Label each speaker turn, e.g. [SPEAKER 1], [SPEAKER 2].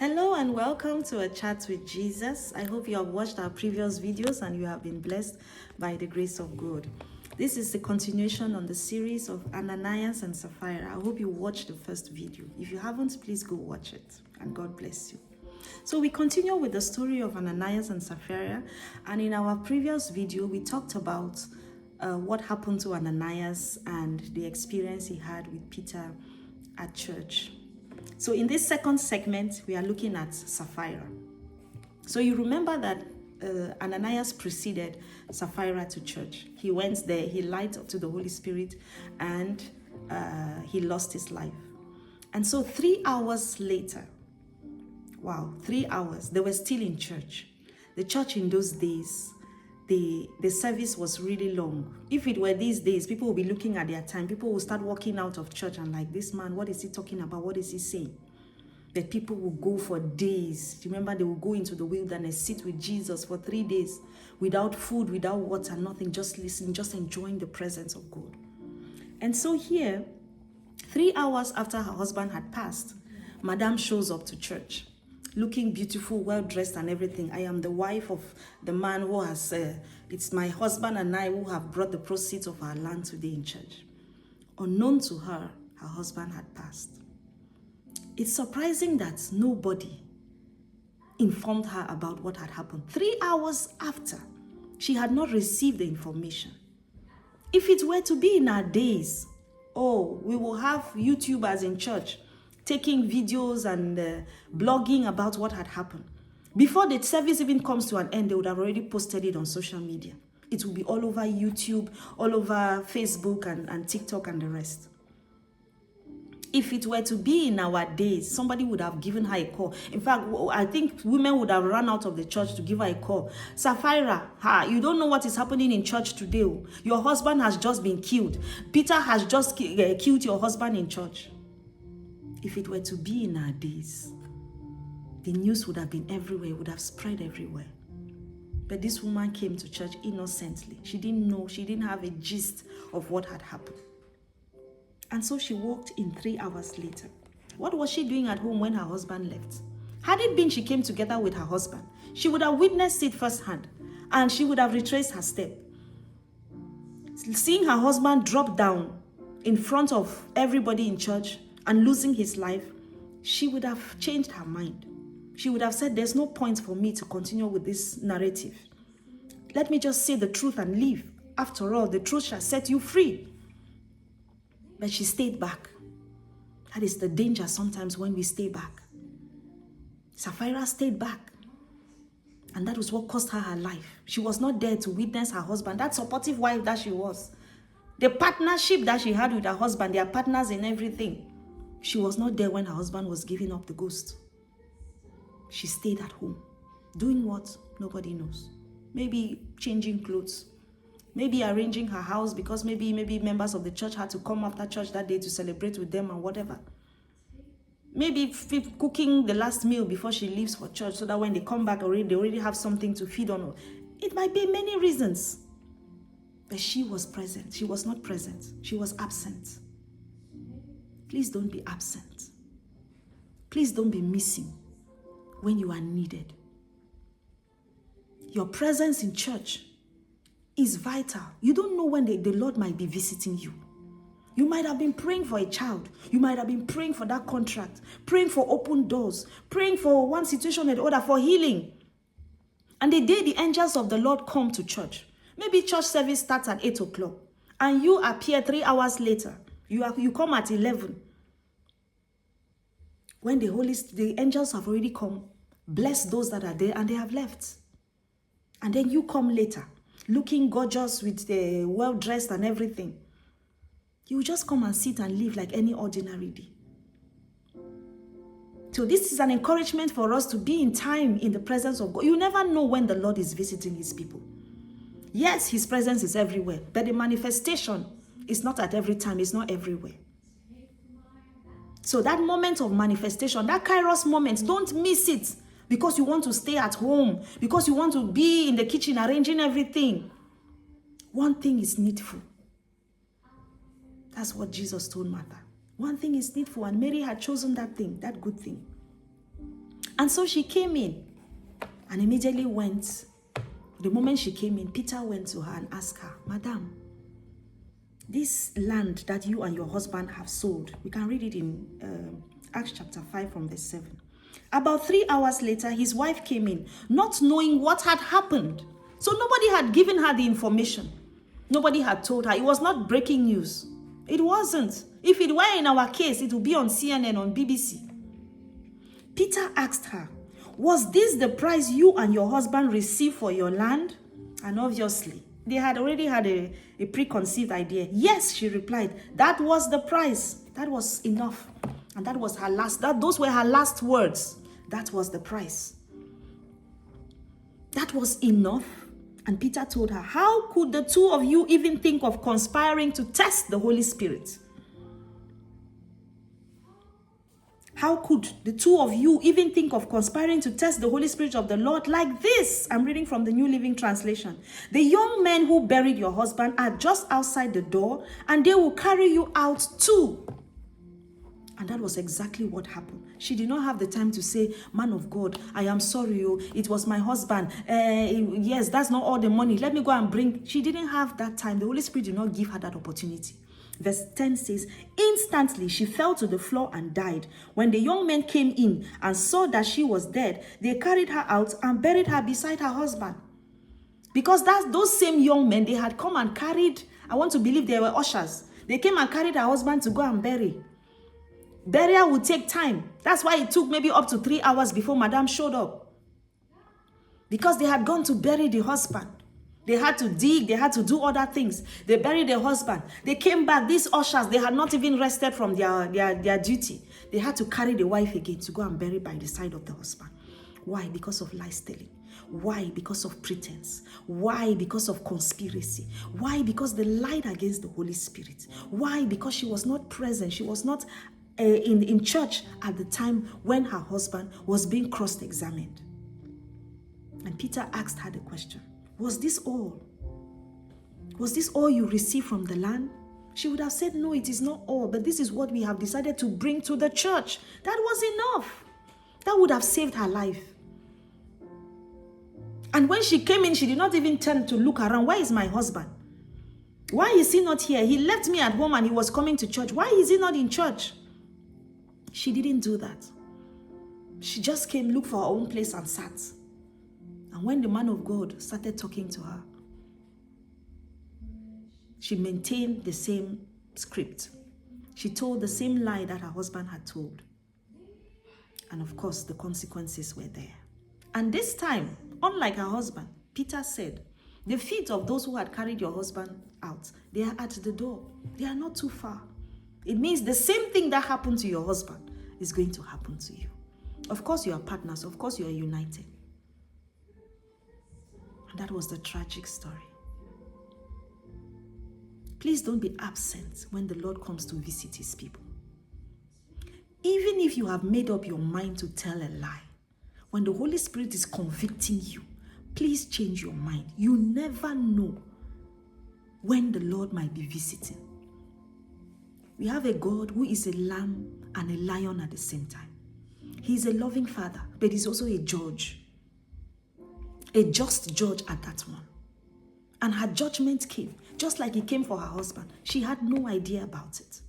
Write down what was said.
[SPEAKER 1] Hello and welcome to A Chat with Jesus. I hope you have watched our previous videos and you have been blessed by the grace of God. This is the continuation on the series of Ananias and Sapphira. I hope you watched the first video. If you haven't, please go watch it and God bless you. So we continue with the story of Ananias and Sapphira, and in our previous video we talked about what happened to Ananias and the experience he had with Peter at church. So in this second segment, we are looking at Sapphira. So you remember that Ananias preceded Sapphira to church. He went there, he lied to the Holy Spirit, and he lost his life. And so 3 hours later, 3 hours, they were still in church. The church in those days, the service was really long. If it were these days, people will be looking at their time. People will start walking out of church and like, this man, what is he talking about? What is he saying? But people will go for days. Remember, they will go into the wilderness, sit with Jesus for 3 days, without food, without water, nothing, just listening, just enjoying the presence of God. And so here, 3 hours after her husband had passed, Madame shows up to church, looking beautiful, well-dressed and everything. I am the wife of the man who has, it's my husband and I who have brought the proceeds of our land today in church. Unknown to her, her husband had passed. It's surprising that nobody informed her about what had happened. 3 hours after, she had not received the information. If it were to be in our days, we will have YouTubers in church taking videos and blogging about what had happened. Before the service even comes to an end, they would have already posted it on social media. It will be all over YouTube, all over Facebook and TikTok and the rest. If it were to be in our days, somebody would have given her a call. In fact, I think women would have run out of the church to give her a call. Sapphira, you don't know what is happening in church today. Your husband has just been killed. Peter has just killed your husband in church. If it were to be in our days, the news would have been everywhere, would have spread everywhere. But this woman came to church innocently. She didn't know, she didn't have a gist of what had happened. And so she walked in 3 hours later. What was she doing at home when her husband left? Had it been she came together with her husband, she would have witnessed it firsthand and she would have retraced her step. Seeing her husband drop down in front of everybody in church and losing his life, she would have changed her mind. She would have said, there's no point for me to continue with this narrative. Let me just say the truth and leave. After all, the truth shall set you free. But she stayed back. That is the danger sometimes when we stay back. Sapphira stayed back. And that was what cost her her life. She was not there to witness her husband. That supportive wife that she was. The partnership that she had with her husband, they are partners in everything. She was not there when her husband was giving up the ghost. She stayed at home. Doing what? Nobody knows. Maybe changing clothes. Maybe arranging her house because maybe members of the church had to come after church that day to celebrate with them and whatever. Maybe cooking the last meal before she leaves for church so that when they come back they already have something to feed on. It might be many reasons. But she was present. She was not present. She was absent. Please don't be absent. Please don't be missing when you are needed. Your presence in church is vital. You don't know when the Lord might be visiting you. You might have been praying for a child. You might have been praying for that contract, praying for open doors, praying for one situation or the other, for healing. And the day the angels of the Lord come to church, maybe church service starts at 8 o'clock, and you appear 3 hours later. You come at 11. When the angels have already come, bless those that are there, and they have left. And then you come later, looking gorgeous with the well-dressed and everything. You just come and sit and live like any ordinary day. So this is an encouragement for us to be in time in the presence of God. You never know when the Lord is visiting his people. Yes, his presence is everywhere, but the manifestation is not at every time. It's not everywhere. So that moment of manifestation, that Kairos moment, don't miss it because you want to stay at home, because you want to be in the kitchen arranging everything. One thing is needful. That's what Jesus told Martha. One thing is needful, and Mary had chosen that thing, that good thing. And so she came in and immediately went. The moment she came in, Peter went to her and asked her, Madam, this land that you and your husband have sold, we can read it in Acts chapter 5 from verse 7. About 3 hours later, his wife came in, not knowing what had happened. So nobody had given her the information. Nobody had told her. It was not breaking news. It wasn't. If it were in our case, it would be on CNN, on BBC. Peter asked her, was this the price you and your husband received for your land? And obviously, they had already had a preconceived idea. Yes, she replied, that was the price. That was enough. And that was her those were her last words. That was the price. That was enough. And Peter told her, how could the two of you even think of conspiring to test the Holy Spirit? How could the two of you even think of conspiring to test the Holy Spirit of the Lord like this? I'm reading from the New Living Translation. The young men who buried your husband are just outside the door, and they will carry you out too. And that was exactly what happened. She did not have the time to say, man of God, I am sorry, it was my husband. Yes, that's not all the money. Let me go and bring. She didn't have that time. The Holy Spirit did not give her that opportunity. Verse 10 says, instantly she fell to the floor and died. When the young men came in and saw that she was dead, they carried her out and buried her beside her husband. Because those same young men, they had come and carried, I want to believe they were ushers. They came and carried her husband to go and bury. Burial would take time. That's why it took maybe up to 3 hours before Madame showed up. Because they had gone to bury the husband. They had to dig, they had to do other things. They buried their husband. They came back, these ushers, they had not even rested from their duty. They had to carry the wife again to go and bury by the side of the husband. Why? Because of lie telling. Why? Because of pretense. Why? Because of conspiracy. Why? Because they lied against the Holy Spirit. Why? Because she was not present. She was not in church at the time when her husband was being cross-examined. And Peter asked her the question, was this all? Was this all you received from the land? She would have said, no, it is not all, but this is what we have decided to bring to the church. That was enough. That would have saved her life. And when she came in, she did not even turn to look around. Where is my husband? Why is he not here? He left me at home and he was coming to church. Why is he not in church? She didn't do that. She just came, looked for her own place and sat. And when the man of God started talking to her, she maintained the same script. She told the same lie that her husband had told. And of course, the consequences were there. And this time, unlike her husband, Peter said, the feet of those who had carried your husband out, they are at the door. They are not too far. It means the same thing that happened to your husband is going to happen to you. Of course, you are partners. Of course, you are united. And that was the tragic story. Please don't be absent when the Lord comes to visit his people. Even if you have made up your mind to tell a lie, when the Holy Spirit is convicting you, please change your mind. You never know when the Lord might be visiting. We have a God who is a lamb and a lion at the same time. He is a loving father, but he's also a judge. A just judge at that one. And her judgment came, just like it came for her husband. She had no idea about it.